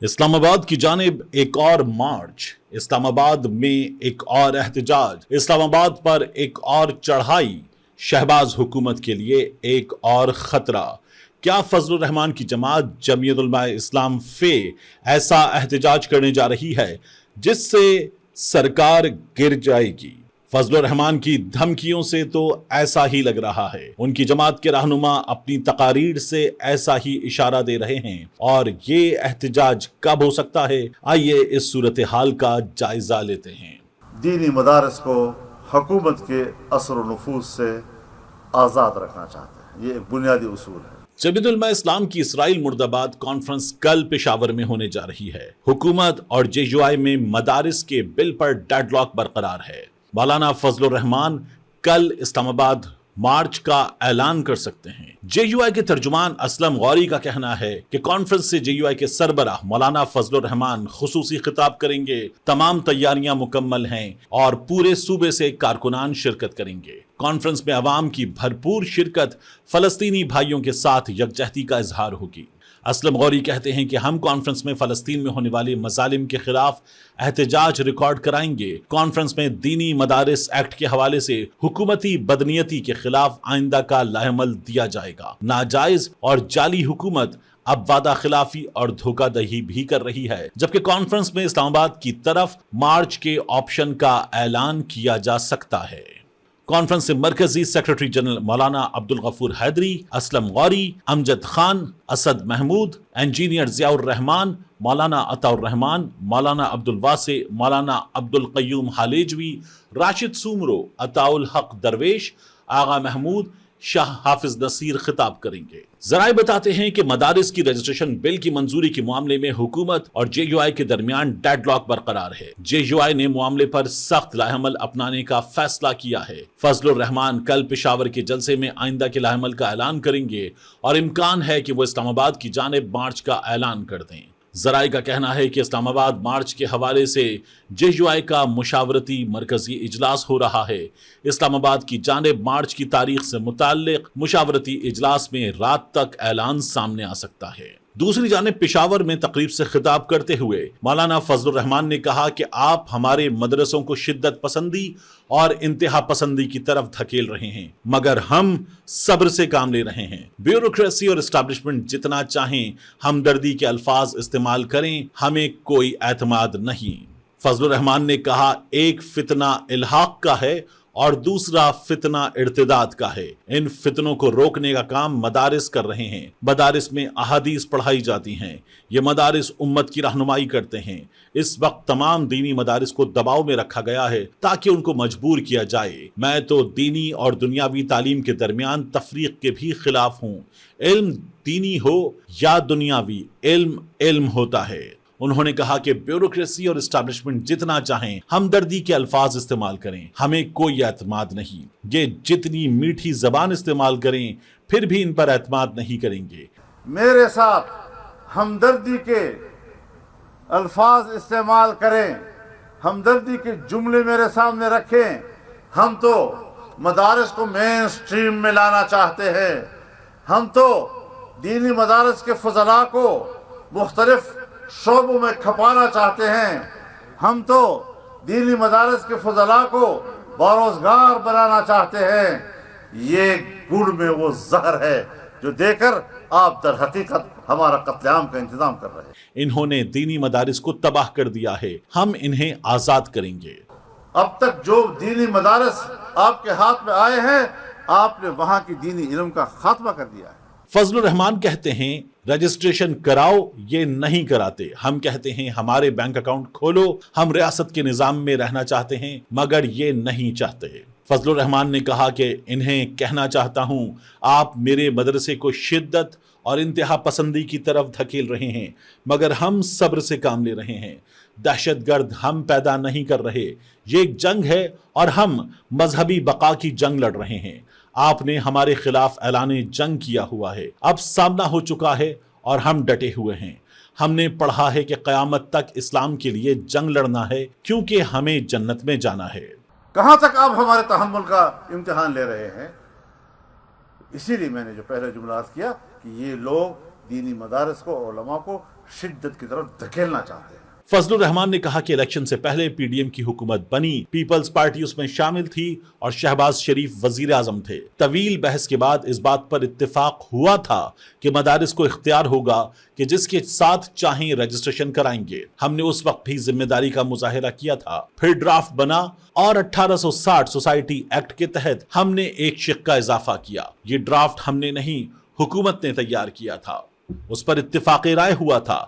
اسلام آباد کی جانب ایک اور مارچ، اسلام آباد میں ایک اور احتجاج، اسلام آباد پر ایک اور چڑھائی، شہباز حکومت کے لیے ایک اور خطرہ۔ کیا فضل الرحمان کی جماعت جمعیت علماء اسلام فے ایسا احتجاج کرنے جا رہی ہے جس سے سرکار گر جائے گی؟ فضل الرحمان کی دھمکیوں سے تو ایسا ہی لگ رہا ہے، ان کی جماعت کے رہنما اپنی تقاریر سے ایسا ہی اشارہ دے رہے ہیں، اور یہ احتجاج کب ہو سکتا ہے؟ آئیے اس صورتحال کا جائزہ لیتے ہیں۔ دینی مدارس کو حکومت کے اثر و نفوذ سے آزاد رکھنا چاہتے ہیں، یہ ایک بنیادی اصول ہے۔ جمعیت علماء اسلام کی اسرائیل مرد آباد کانفرنس کل پشاور میں ہونے جا رہی ہے۔ حکومت اور جے یو آئی میں مدارس کے بل پر ڈیڈ لاک برقرار ہے۔ مولانا فضل الرحمان کل اسلام آباد مارچ کا اعلان کر سکتے ہیں۔ جے یو آئی کے ترجمان اسلم غوری کا کہنا ہے کہ کانفرنس سے جے یو آئی کے سربراہ مولانا فضل الرحمان خصوصی خطاب کریں گے، تمام تیاریاں مکمل ہیں اور پورے صوبے سے کارکنان شرکت کریں گے۔ کانفرنس میں عوام کی بھرپور شرکت فلسطینی بھائیوں کے ساتھ یکجہتی کا اظہار ہوگی۔ اسلم غوری کہتے ہیں کہ ہم کانفرنس میں فلسطین میں ہونے والے مظالم کے خلاف احتجاج ریکارڈ کرائیں گے۔ کانفرنس میں دینی مدارس ایکٹ کے حوالے سے حکومتی بدنیتی کے خلاف آئندہ کا لاعمل دیا جائے گا۔ ناجائز اور جعلی حکومت اب وعدہ خلافی اور دھوکہ دہی بھی کر رہی ہے، جبکہ کانفرنس میں اسلام آباد کی طرف مارچ کے آپشن کا اعلان کیا جا سکتا ہے۔ کانفرنس سے مرکزی سیکرٹری جنرل مولانا عبدالغفور حیدری، اسلم غوری، امجد خان، اسد محمود، انجینئر ضیاء الرحمان، مولانا عطا الرحمان، مولانا عبدالواسع، مولانا عبدالقیوم حالیجوی، راشد سومرو، عطاء الحق درویش، آغا محمود، شاہ حافظ نصیر خطاب کریں گے۔ ذرائع بتاتے ہیں کہ مدارس کی رجسٹریشن بل کی منظوری کے معاملے میں حکومت اور جے یو آئی کے درمیان ڈیڈ لاک برقرار ہے۔ جے یو آئی نے معاملے پر سخت لاعمل اپنانے کا فیصلہ کیا ہے۔ فضل الرحمان کل پشاور کے جلسے میں آئندہ کے لاعمل کا اعلان کریں گے اور امکان ہے کہ وہ اسلام آباد کی جانب مارچ کا اعلان کر دیں۔ ذرائع کا کہنا ہے کہ اسلام آباد مارچ کے حوالے سے جے یو آئی کا مشاورتی مرکزی اجلاس ہو رہا ہے۔ اسلام آباد کی جانب مارچ کی تاریخ سے متعلق مشاورتی اجلاس میں رات تک اعلان سامنے آ سکتا ہے۔ دوسری جانب پشاور میں تقریب سے خطاب کرتے ہوئے مولانا فضل الرحمان نے کہا کہ آپ ہمارے مدرسوں کو شدت پسندی اور انتہا پسندی کی طرف دھکیل رہے ہیں، مگر ہم صبر سے کام لے رہے ہیں۔ بیوروکریسی اور اسٹیبلشمنٹ جتنا چاہیں ہمدردی کے الفاظ استعمال کریں، ہمیں کوئی اعتماد نہیں۔ فضل الرحمان نے کہا ایک فتنہ الحاق کا ہے اور دوسرا فتنہ ارتداد کا ہے۔ ان فتنوں کو روکنے کا کام مدارس کر رہے ہیں۔ مدارس میں احادیث پڑھائی جاتی ہیں، یہ مدارس امت کی رہنمائی کرتے ہیں۔ اس وقت تمام دینی مدارس کو دباؤ میں رکھا گیا ہے تاکہ ان کو مجبور کیا جائے۔ میں تو دینی اور دنیاوی تعلیم کے درمیان تفریق کے بھی خلاف ہوں۔ علم دینی ہو یا دنیاوی، علم علم ہوتا ہے۔ انہوں نے کہا کہ بیوروکریسی اور اسٹیبلشمنٹ جتنا چاہیں ہمدردی کے الفاظ استعمال کریں، ہمیں کوئی اعتماد نہیں۔ یہ جتنی میٹھی زبان استعمال کریں پھر بھی ان پر اعتماد نہیں کریں گے۔ میرے ساتھ ہمدردی کے الفاظ استعمال کریں، ہمدردی کے جملے میرے سامنے رکھیں۔ ہم تو مدارس کو مین سٹریم میں لانا چاہتے ہیں۔ ہم تو دینی مدارس کے فضلاء کو مختلف شعبوں میں کھپانا چاہتے ہیں۔ ہم تو دینی مدارس کے فضلاء کو باروزگار بنانا چاہتے ہیں۔ یہ گڑ میں وہ زہر ہے جو دے کر آپ در حقیقت ہمارا قتل عام کا انتظام کر رہے ہیں۔ انہوں نے دینی مدارس کو تباہ کر دیا ہے، ہم انہیں آزاد کریں گے۔ اب تک جو دینی مدارس آپ کے ہاتھ میں آئے ہیں، آپ نے وہاں کی دینی علم کا خاتمہ کر دیا ہے۔ فضل الرحمان کہتے ہیں رجسٹریشن کراؤ، یہ نہیں کراتے۔ ہم کہتے ہیں ہمارے بینک اکاؤنٹ کھولو، ہم ریاست کے نظام میں رہنا چاہتے ہیں مگر یہ نہیں چاہتے۔ فضل الرحمان نے کہا کہ انہیں کہنا چاہتا ہوں آپ میرے مدرسے کو شدت اور انتہا پسندی کی طرف دھکیل رہے ہیں، مگر ہم صبر سے کام لے رہے ہیں۔ دہشت گرد ہم پیدا نہیں کر رہے، یہ ایک جنگ ہے اور ہم مذہبی بقا کی جنگ لڑ رہے ہیں۔ آپ نے ہمارے خلاف اعلان جنگ کیا ہوا ہے، اب سامنا ہو چکا ہے اور ہم ڈٹے ہوئے ہیں۔ ہم نے پڑھا ہے کہ قیامت تک اسلام کے لیے جنگ لڑنا ہے کیونکہ ہمیں جنت میں جانا ہے۔ کہاں تک آپ ہمارے تحمل کا امتحان لے رہے ہیں؟ اسی لیے میں نے جو پہلے جملہ عرض کیا کہ یہ لوگ دینی مدارس کو، علماء کو شدت کی طرف دھکیلنا چاہتے ہیں۔ فضل الرحمان نے کہا کہ الیکشن سے پہلے پی ڈی ایم کی حکومت بنی، پیپلز پارٹی اس میں شامل تھی اور شہباز شریف وزیر اعظم تھے۔ طویل بحث کے بعد اس بات پر اتفاق ہوا تھا کہ مدارس کو اختیار ہوگا کہ جس کے ساتھ چاہیں رجسٹریشن کرائیں گے۔ ہم نے اس وقت بھی ذمہ داری کا مظاہرہ کیا تھا۔ پھر ڈرافٹ بنا اور 1860 سوسائٹی ایکٹ کے تحت ہم نے ایک شق کا اضافہ کیا۔ یہ ڈرافٹ ہم نے نہیں، حکومت نے تیار کیا تھا۔ اس پر اتفاق رائے ہوا تھا۔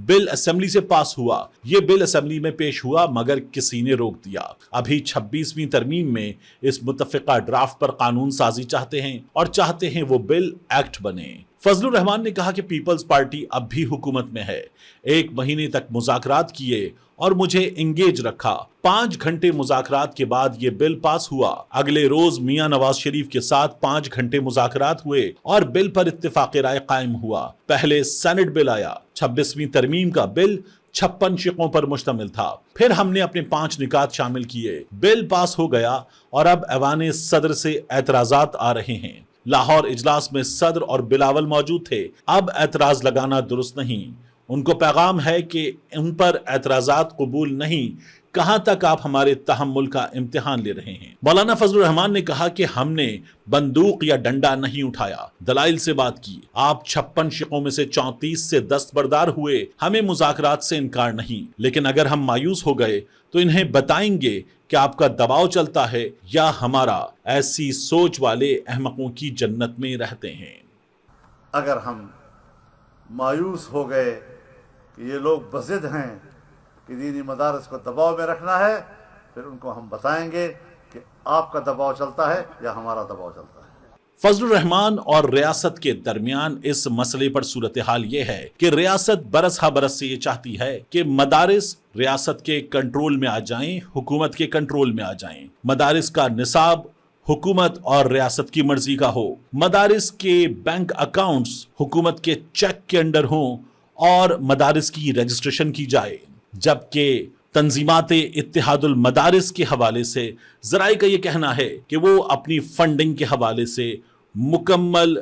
بل اسمبلی سے پاس ہوا۔ یہ بل اسمبلی میں پیش ہوا مگر کسی نے روک دیا۔ ابھی 26ویں ترمیم میں اس متفقہ ڈرافٹ پر قانون سازی چاہتے ہیں اور چاہتے ہیں وہ بل ایکٹ بنے۔ فضل الرحمان نے کہا کہ پیپلز پارٹی اب بھی حکومت میں ہے۔ 1 مہینے تک مذاکرات کیے اور مجھے انگیج رکھا۔ 5 گھنٹے مذاکرات کے بعد یہ بل پاس ہوا۔ اگلے روز میاں نواز شریف کے ساتھ 5 گھنٹے مذاکرات ہوئے اور بل پر اتفاق رائے قائم ہوا۔ پہلے سینٹ بل آیا۔ 26ویں ترمیم کا بل 56 شقوں پر مشتمل تھا۔ پھر ہم نے اپنے 5 نکات شامل کیے۔ بل پاس ہو گیا اور اب ایوان صدر سے اعتراضات آ رہے ہیں۔ لاہور اجلاس میں صدر اور بلاول موجود تھے۔ اب اعتراض لگانا درست نہیں۔ ان کو پیغام ہے کہ ان پر اعتراضات قبول نہیں۔ کہاں تک آپ ہمارے تحمل کا امتحان لے رہے ہیں؟ مولانا فضل الرحمان نے کہا کہ ہم نے بندوق یا ڈنڈا نہیں اٹھایا، دلائل سے بات کی۔ آپ 56 شقوں میں سے 34 سے دستبردار ہوئے، ہمیں مذاکرات سے انکار نہیں، لیکن اگر ہم مایوس ہو گئے تو انہیں بتائیں گے کہ آپ کا دباؤ چلتا ہے یا ہمارا ایسی سوچ والے احمقوں کی جنت میں رہتے ہیں۔ اگر ہم مایوس ہو گئے کہ یہ لوگ بضد ہیں کہ دینی مدارس کو دباؤ میں رکھنا ہے، پھر ان کو ہم بتائیں گے کہ آپ کا دباؤ چلتا ہے یا ہمارا دباؤ چلتا ہے۔ فضل الرحمان اور ریاست کے درمیان اس مسئلے پر صورتحال یہ ہے کہ ریاست برس ہا برس سے یہ چاہتی ہے کہ مدارس ریاست کے کنٹرول میں آ جائیں، حکومت کے کنٹرول میں آ جائیں۔ مدارس کا نصاب حکومت اور ریاست کی مرضی کا ہو، مدارس کے بینک اکاؤنٹس حکومت کے چیک کے انڈر ہوں اور مدارس کی رجسٹریشن کی جائے، جبکہ تنظیمات اتحاد المدارس کے حوالے سے ذرائع کا یہ کہنا ہے کہ وہ اپنی فنڈنگ کے حوالے سے مکمل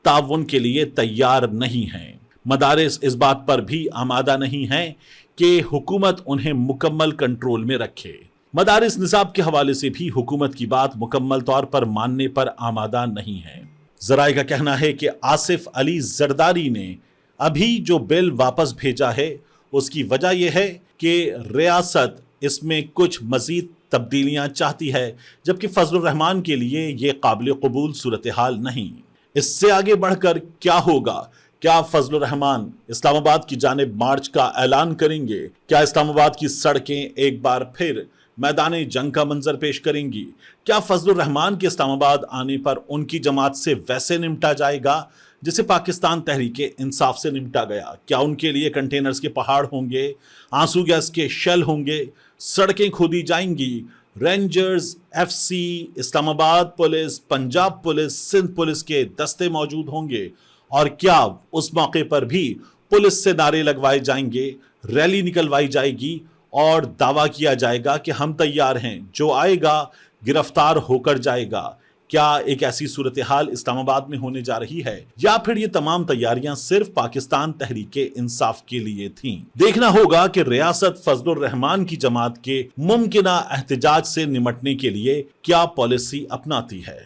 تعاون کے لیے تیار نہیں ہیں۔ مدارس اس بات پر بھی آمادہ نہیں ہیں کہ حکومت انہیں مکمل کنٹرول میں رکھے۔ مدارس نصاب کے حوالے سے بھی حکومت کی بات مکمل طور پر ماننے پر آمادہ نہیں ہے۔ ذرائع کا کہنا ہے کہ آصف علی زرداری نے ابھی جو بل واپس بھیجا ہے اس کی وجہ یہ ہے کہ ریاست اس میں کچھ مزید تبدیلیاں چاہتی ہے، جبکہ فضل الرحمان کے لیے یہ قابل قبول صورتحال نہیں۔ اس سے آگے بڑھ کر کیا ہوگا؟ کیا فضل الرحمان اسلام آباد کی جانب مارچ کا اعلان کریں گے؟ کیا اسلام آباد کی سڑکیں ایک بار پھر میدان جنگ کا منظر پیش کریں گی؟ کیا فضل الرحمان کے اسلام آباد آنے پر ان کی جماعت سے ویسے نمٹا جائے گا جسے پاکستان تحریک انصاف سے نمٹا گیا؟ کیا ان کے لیے کنٹینرز کے پہاڑ ہوں گے، آنسو گیس کے شیل ہوں گے، سڑکیں کھودی جائیں گی، رینجرز، ایف سی، اسلام آباد police, Punjab police, Sindh police کے دستے موجود ہوں گے؟ اور کیا اس موقع پر بھی پولیس سے نعرے لگوائے جائیں گے، ریلی نکلوائی جائے گی اور دعویٰ کیا جائے گا کہ ہم تیار ہیں، جو آئے گا گرفتار ہو کر جائے گا؟ کیا ایک ایسی صورتحال اسلام آباد میں ہونے جا رہی ہے، یا پھر یہ تمام تیاریاں صرف پاکستان تحریک انصاف کے لیے تھیں؟ دیکھنا ہوگا کہ ریاست فضل الرحمان کی جماعت کے ممکنہ احتجاج سے نمٹنے کے لیے کیا پالیسی اپناتی ہے۔